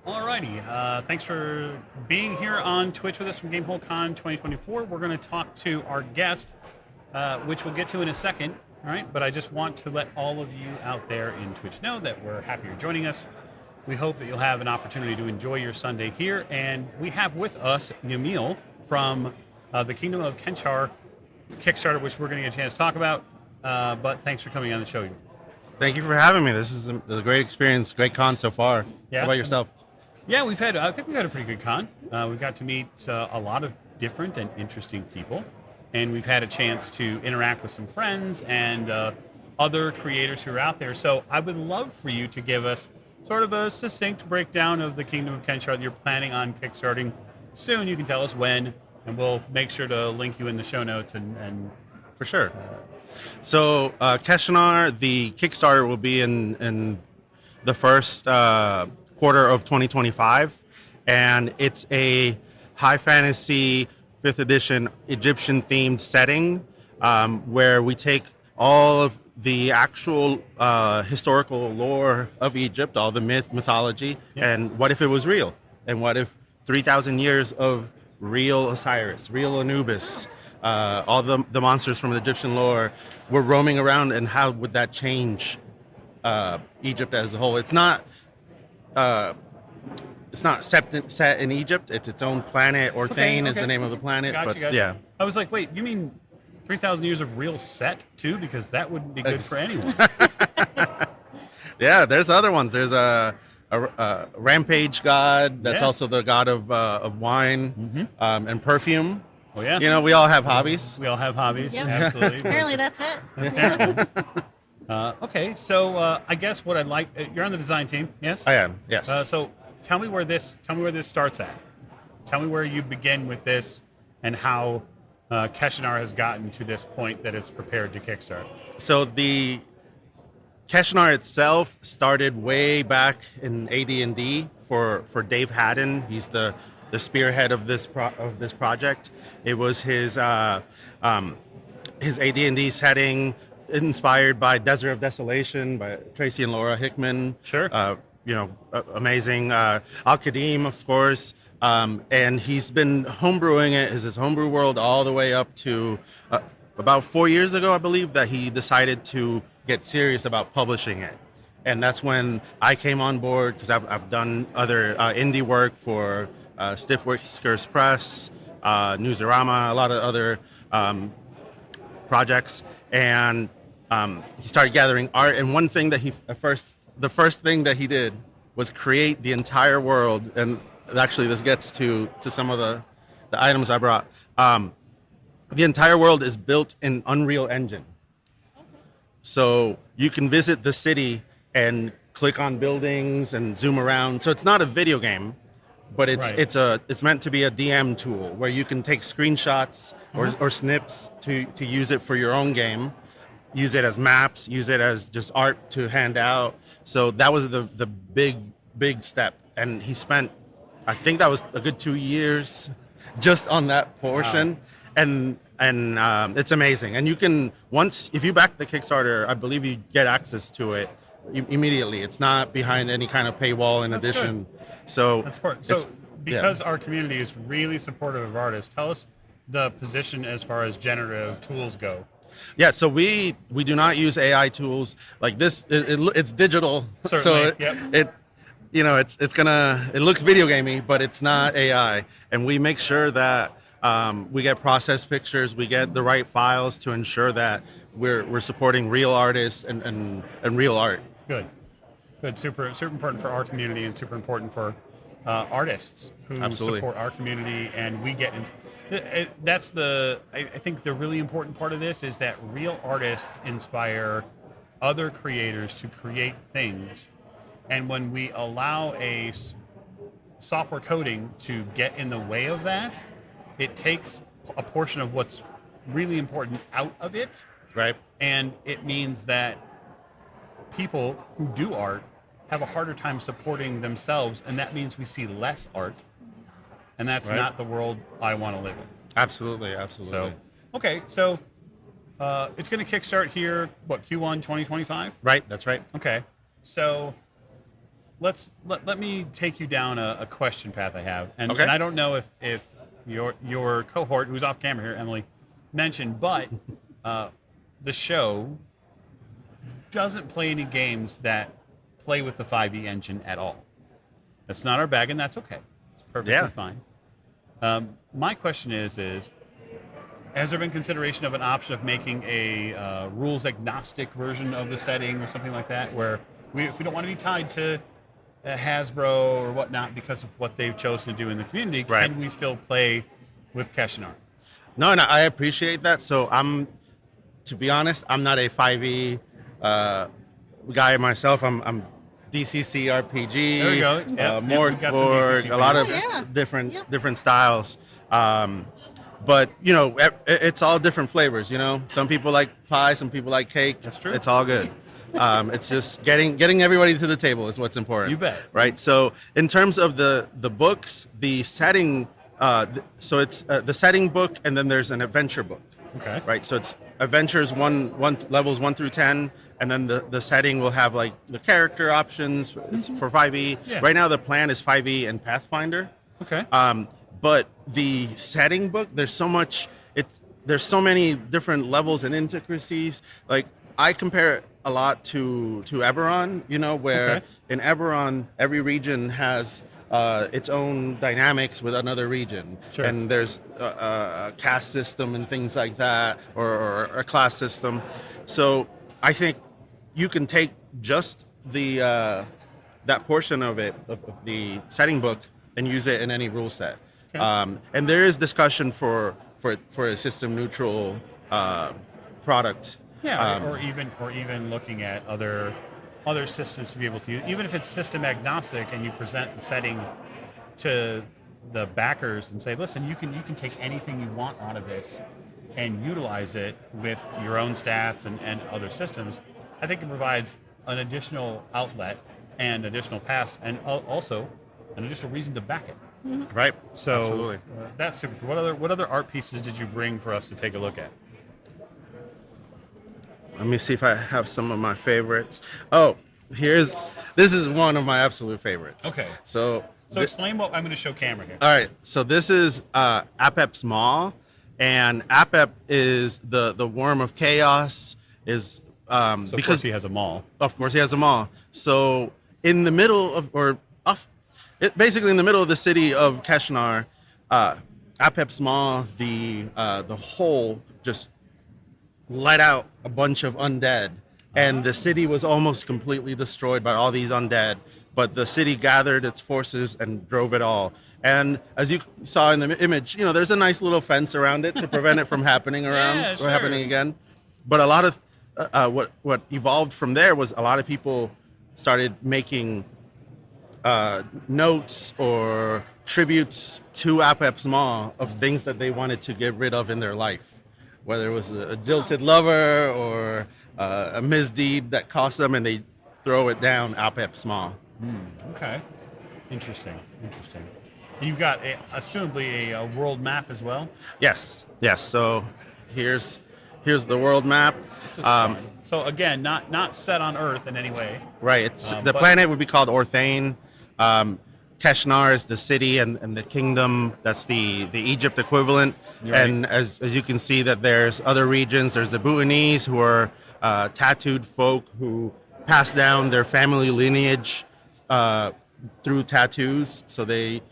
Alrighty, thanks for being here on Twitch with us from Gamehole Con 2024. We're going to talk to our guest, which we'll get to in a second. All right, but I just want to let all of you out there in Twitch know that we're happy you're joining us. We hope that you'll have an opportunity to enjoy your Sunday here, and we have with us Yamil from the Kingdom of Keshanar Kickstarter, which we're going to get a chance to talk about. But thanks for coming on the show. Thank you for having me. This is a great experience, great con so far. Yeah. How about yourself? Yeah, I think we've had a pretty good con. We've got to meet a lot of different and interesting people, and we've had a chance to interact with some friends and other creators who are out there. So I would love for you to give us sort of a succinct breakdown of the Kingdom of Keshanar that you're planning on kickstarting soon. You can tell us when, and we'll make sure to link you in the show notes. And For sure. So Keshanar, the Kickstarter will be in the first quarter of 2025, and it's a high fantasy 5th edition Egyptian themed setting where we take all of the actual historical lore of Egypt, all the mythology, and what if it was real? And what if 3,000 years of real Osiris, real Anubis, all the monsters from the Egyptian lore were roaming around, and how would that change Egypt as a whole? It's not set in Egypt. It's its own planet. Orthane is the name of the planet. Gotcha. Yeah. I was like, wait, you mean 3,000 years of real set too? Because that wouldn't be good for anyone. Yeah, there's other ones. There's a rampage god that's also the god of wine and perfume. Oh yeah. You know, we all have hobbies. We all have hobbies. Yep. Absolutely. Apparently that's it. Okay, so I guess what I'd like, you're on the design team, yes? I am. Yes. So tell me where this starts at. Tell me where you begin with this, and how Keshanar has gotten to this point that it's prepared to kickstart. So the Keshanar itself started way back in AD&D for Dave Haddon. He's the spearhead of this project. It was his AD&D setting, inspired by Desert of Desolation by Tracy and Laura Hickman. Sure. Amazing. Al-Qadim, of course. And he's been homebrewing it, his homebrew world, all the way up to about 4 years ago, I believe, that he decided to get serious about publishing it. And that's when I came on board, because I've done other indie work for Stiff Whiskers Press, Newsarama, a lot of other projects. And he started gathering art. And one thing that the first thing that he did was create the entire world. And actually, this gets to some of the items I brought. The entire world is built in Unreal Engine. So you can visit the city and click on buildings and zoom around. So it's not a video game, but it's meant to be a DM tool where you can take screenshots or snips to use it for your own game, use it as maps, use it as just art to hand out. So that was the big step. And he spent, I think that was a good 2 years just on that portion. Wow. And it's amazing. And you can, if you back the Kickstarter, I believe you get access to it immediately. It's not behind any kind of paywall in addition. Good. So that's important. So because our community is really supportive of artists, tell us the position as far as generative tools go. Yeah, so we do not use AI tools like this. It's digital. Certainly. So it looks video gamey, but it's not AI. And we make sure that we get processed pictures, we get the right files to ensure that we're supporting real artists and real art. Good. Super important for our community, and super important for artists who support our community. And we get I think the really important part of this is that real artists inspire other creators to create things. And when we allow a software coding to get in the way of that, it takes a portion of what's really important out of it. Right. And it means that people who do art have a harder time supporting themselves, and that means we see less art. And that's not the world I want to live in. Absolutely. So it's going to kickstart here, Q1 2025? Right, that's right. Okay. So let me take you down a question path I have, and, Okay. and I don't know if your cohort who's off camera here, Emily, mentioned, but the show doesn't play any games that play with the 5e engine at all. That's not our bag, and that's okay. It's perfectly fine. My question is, has there been consideration of an option of making a rules agnostic version of the setting or something like that, where if we don't want to be tied to Hasbro or whatnot because of what they've chosen to do in the community, Right. can we still play with Keshanar? No, I appreciate that. So to be honest, I'm not a 5e guy myself. I'm DCC RPG. There we go. Yep, we've got some Morgborg, DCC a lot of figures. Yeah. different styles. But it's all different flavors. Some people like pie, some people like cake. That's true. It's all good. It's just getting everybody to the table is what's important. You bet. Right. So in terms of the books, the setting. So it's the setting book, and then there's an adventure book. Okay. Right. So it's adventures one levels 1 through 10, and then the setting will have like the character options. It's for 5e. Yeah. Right now the plan is 5e and Pathfinder. Okay. But the setting book, there's so many different levels and intricacies. Like I compare it a lot to Eberron, where Okay. in Eberron every region has its own dynamics with another region, Sure. and there's a caste system and things like that, or a class system. So I think you can take just the that portion of it, of the setting book, and use it in any rule set. Okay. And there is discussion for a system neutral product. Yeah, or even looking at other systems to be able to use, even if it's system agnostic, and you present the setting to the backers and say, listen, you can take anything you want out of this and utilize it with your own stats and other systems. I think it provides an additional outlet and additional pass, and also an additional reason to back it. Right. So Absolutely. that's super cool. What other art pieces did you bring for us to take a look at? Let me see if I have some of my favorites. Oh, this is one of my absolute favorites. Okay. So Explain what I'm going to show camera here. all right. So this is Apep's Maw, and Apep is the worm of chaos. Is So of because course he has a mall. of course he has them all. So in the middle of basically in the middle of the city of Keshanar, Apep's Maw, the hole just let out a bunch of undead, and the city was almost completely destroyed by all these undead. But the city gathered its forces and drove it all. And as you saw in the image, there's a nice little fence around it to prevent it from happening Yeah, or sure. happening again. But a lot of what evolved from there was a lot of people started making notes or tributes to Apep's Maw of things that they wanted to get rid of in their life, whether it was a jilted lover or a misdeed that cost them, and they throw it down Apep's Maw. Okay. Interesting. You've got assumably a world map as well. Yes. So here's the world map. This is fun. So again, not set on Earth in any way. Right. It's the But- planet would be called Orthane. Keshanar is the city, and the kingdom, that's the Egypt equivalent. You're right. And as you can see, that there's other regions. There's the Bhutanese, who are tattooed folk who pass down their family lineage through tattoos. So they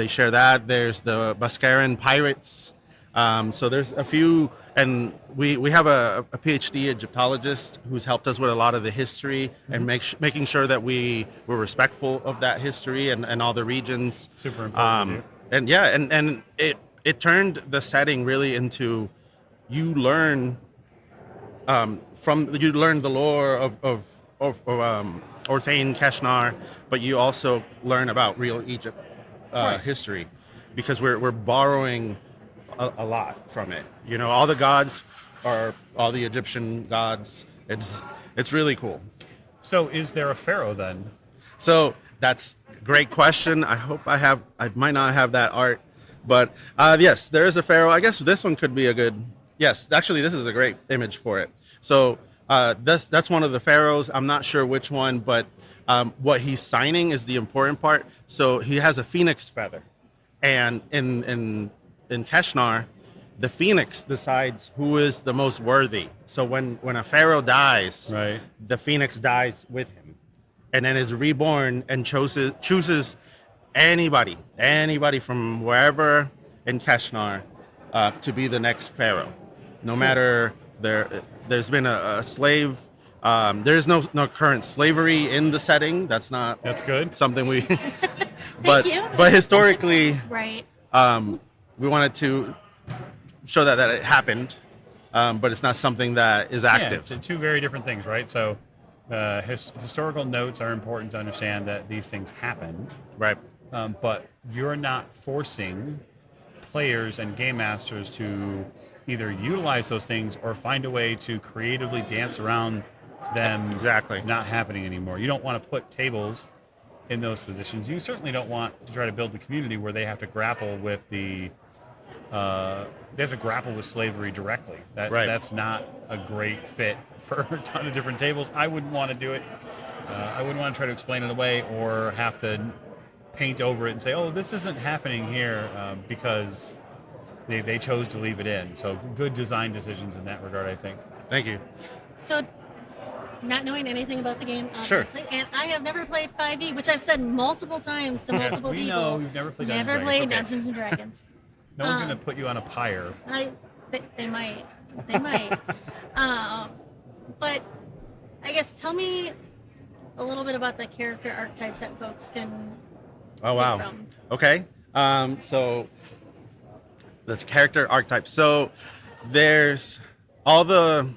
share that. There's the Baskaran pirates. So there's a few, and we have a PhD Egyptologist who's helped us with a lot of the history and making sure that we're respectful of that history and all the regions. Super important. And yeah, and it turned the setting really into, you learn the lore of Orthane Keshanar, but you also learn about real Egypt Right. history, because we're borrowing a lot from it. All the gods are all the Egyptian gods. It's really cool. So is there a pharaoh then? So that's a great question. I might not have that art, but yes, there is a pharaoh. I guess this one could be a good. Yes, actually, this is a great image for it. So that's one of the pharaohs. I'm not sure which one, but What he's signing is the important part. So he has a phoenix feather, and in Keshanar, the phoenix decides who is the most worthy. So when a pharaoh dies, Right. the phoenix dies with him, and then is reborn and chooses anybody from wherever in Keshanar to be the next pharaoh, no matter there's been a slave. There's no current slavery in the setting. That's good. something we. Thank you. But historically, Right. we wanted to show that it happened, but it's not something that is active. Yeah, it's two very different things, right? So, historical notes are important to understand that these things happened, Right. but you're not forcing players and game masters to either utilize those things or find a way to creatively dance around them Exactly. not happening anymore. You don't want to put tables in those positions. You certainly don't want to try to build the community where they have to grapple with slavery directly. That's not a great fit for a ton of different tables. I wouldn't want to do it. I wouldn't want to try to explain it away or have to paint over it and say, oh, this isn't happening here because they chose to leave it in. So good design decisions in that regard, I think. Thank you. So, not knowing anything about the game, Sure. obviously, and I have never played 5e, which I've said multiple times to multiple we people. know you've never played Dungeons Never and played Dragons. Dungeons and Dragons. No one's going to put you on a pyre. They might. They might. But I guess tell me a little bit about the character archetypes that folks can Oh pick wow. from. Okay. So that's character archetypes. So there's all the,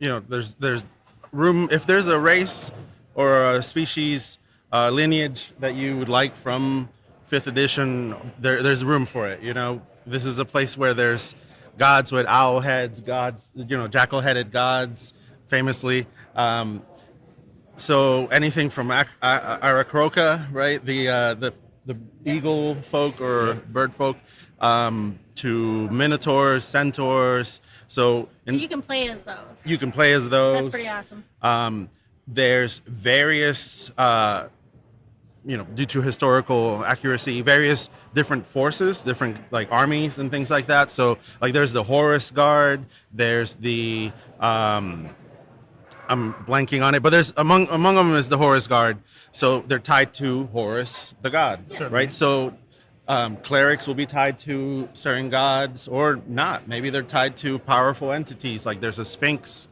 there's room if there's a race or a species lineage that you would like from 5th edition. There's room for it. This is a place where there's gods with owl heads, gods, jackal-headed gods, famously. So anything from Arakroka, right, the eagle folk or bird folk, to minotaurs, centaurs. So You can play as those. you can play as those. That's pretty awesome. There's various, due to historical accuracy, various different forces, different like armies and things like that. So like there's the Horus Guard, there's the I'm blanking on it, but there's among them is the Horus Guard. So they're tied to Horus, the god, right? So clerics will be tied to certain gods or not. Maybe they're tied to powerful entities. Like there's a Sphinx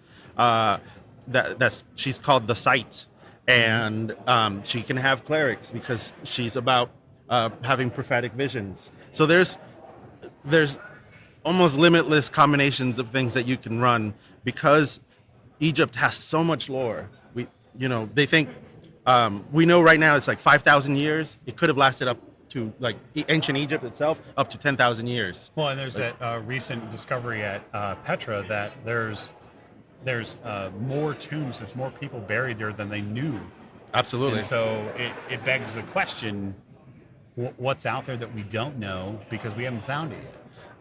she's called the Sight, and she can have clerics because she's about having prophetic visions. So there's almost limitless combinations of things that you can run because Egypt has so much lore. They think we know right now it's like 5,000 years. It could have lasted up to like ancient Egypt itself up to 10,000 years. Well, and there's that recent discovery at Petra that there's more tombs, there's more people buried there than they knew. Absolutely. And so it begs the question, what's out there that we don't know because we haven't found it yet?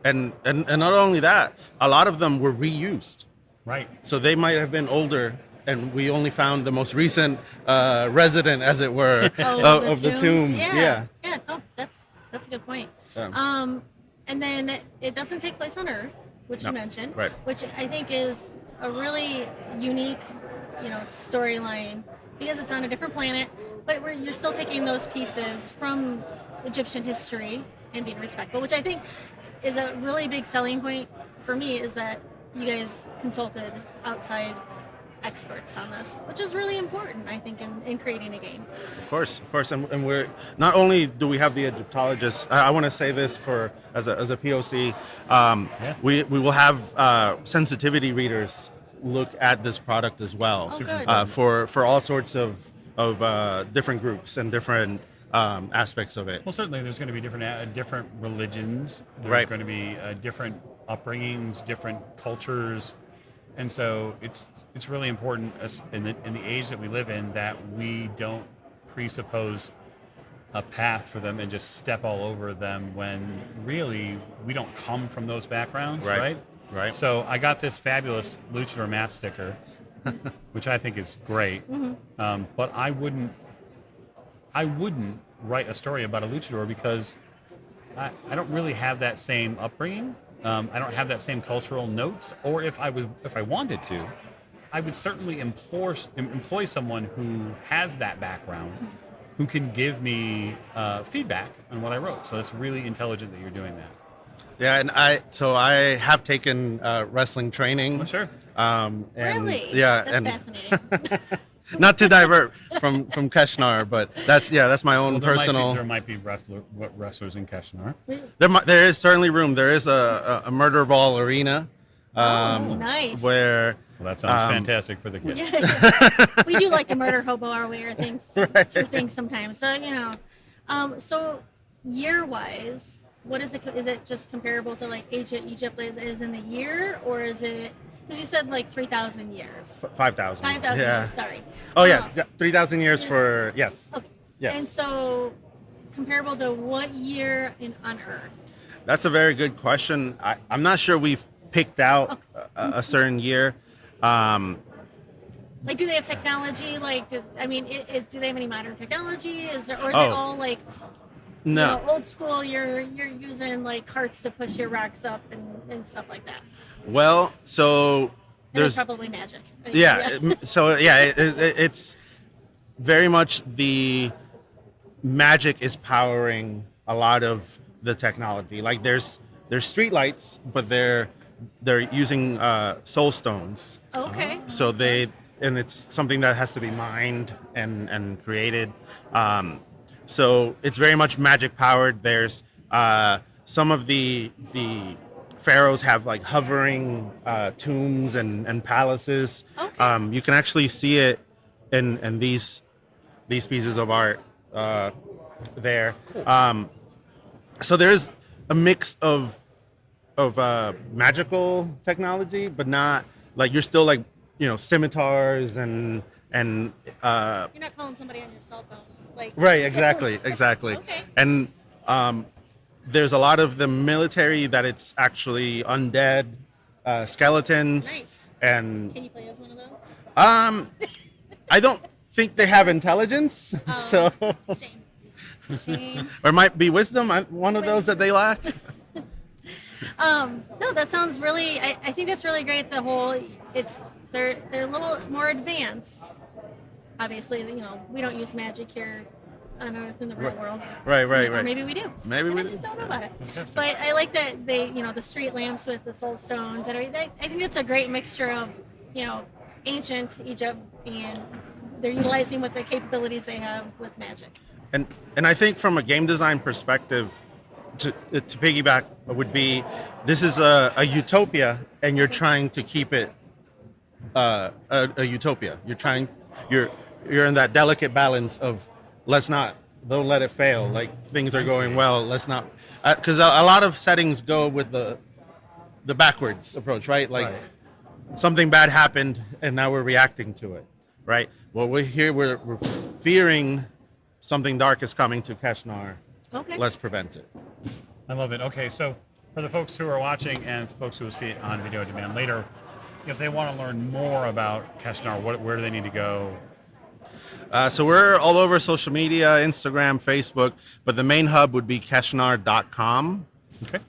And not only that, a lot of them were reused. Right. So they might have been older, and we only found the most recent resident, as it were, of the tomb. Yeah. No, that's a good point. Yeah. And then it doesn't take place on Earth, which you mentioned, right? Which I think is a really unique, storyline because it's on a different planet, but you're still taking those pieces from Egyptian history and being respectful, which I think is a really big selling point for me. Is that you guys consulted outside experts on this, which is really important, I think, in creating a game. Of course, and we're not only do we have the Egyptologists. I want to say this as a POC. We will have sensitivity readers look at this product as well. Oh, good. For all sorts of different groups and different aspects of it. Well, certainly there's going to be different religions. There's Right. going to be different upbringings, different cultures, and so it's really important in the age that we live in that we don't presuppose a path for them and just step all over them when really we don't come from those backgrounds, right? Right. So I got this fabulous Lucifer Matt sticker which I think is great. But I wouldn't write a story about a luchador because I don't really have that same upbringing. I don't have that same cultural notes. Or if I wanted to, I would certainly employ someone who has that background, who can give me feedback on what I wrote. So it's really intelligent that you're doing that. Yeah, and I have taken wrestling training. Oh, sure. And, Really? Yeah, That's fascinating. not to divert from Keshanar, but that's my own personal. There might be wrestlers in Keshanar. There is certainly room. There is a murder ball arena. Nice. Where Well, that sounds fantastic for the kids. Yeah. We do like to murder hobo our way or things through things sometimes. So so year-wise, what is it just comparable to like ancient Egypt is in the year, or is it? Because you said like 3,000 years. 5,000. 5,000 years. Sorry. Oh yeah, 3,000 years for yes. Okay. Yes. And so, comparable to what year on Earth? That's a very good question. I'm not sure we've picked out a certain year. Like, do they have technology? Like, do they have any modern technology? Or is it all like no old school? You're using like carts to push your rocks up and stuff like that. Well, so there's probably magic. Yeah. So yeah, it's very much the magic is powering a lot of the technology. Like there's street lights, but they're using soul stones. Okay. So and it's something that has to be mined and created. So it's very much magic powered. There's some of the pharaohs have like hovering tombs and palaces. Okay. You can actually see it in these pieces of art there. Cool. So there's a mix of magical technology, but not like you're still like scimitars and you're not calling somebody on your cell phone like right, exactly. Okay. And there's a lot of the military that it's actually undead skeletons. Nice. And can you play as one of those? I don't think they have intelligence. So shame. Or might be wisdom. One of those that they lack. No, that sounds really. I think that's really great. The whole they're a little more advanced. Obviously, we don't use magic here on Earth in the real world. Right. Or maybe we do. Maybe we just don't know about it. But I like that they, the street lamps with the soul stones, and I think it's a great mixture of, ancient Egypt, and they're utilizing what the capabilities they have with magic. And I think from a game design perspective, to piggyback would be, this is a utopia, and you're trying to keep it a utopia. You're in that delicate balance of don't let it fail. Like things are going well. Let's not, because a lot of settings go with the backwards approach, right? Like something bad happened and now we're reacting to it, right? Well, we're fearing something dark is coming to Keshanar. Okay. Let's prevent it. I love it. Okay, so for the folks who are watching and folks who will see it on video on demand later, if they want to learn more about Keshanar, where do they need to go? So we're all over social media, Instagram, Facebook, but the main hub would be Keshanar.com. Okay.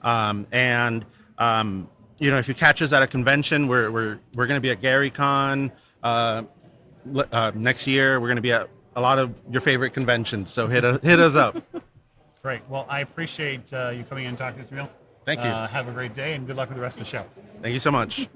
If you catch us at a convention, we're going to be at Gamehole Con next year. We're going to be at a lot of your favorite conventions, so hit us up. Great. Well, I appreciate you coming in and talking to me. Thank you. Have a great day and good luck with the rest of the show. Thank you so much.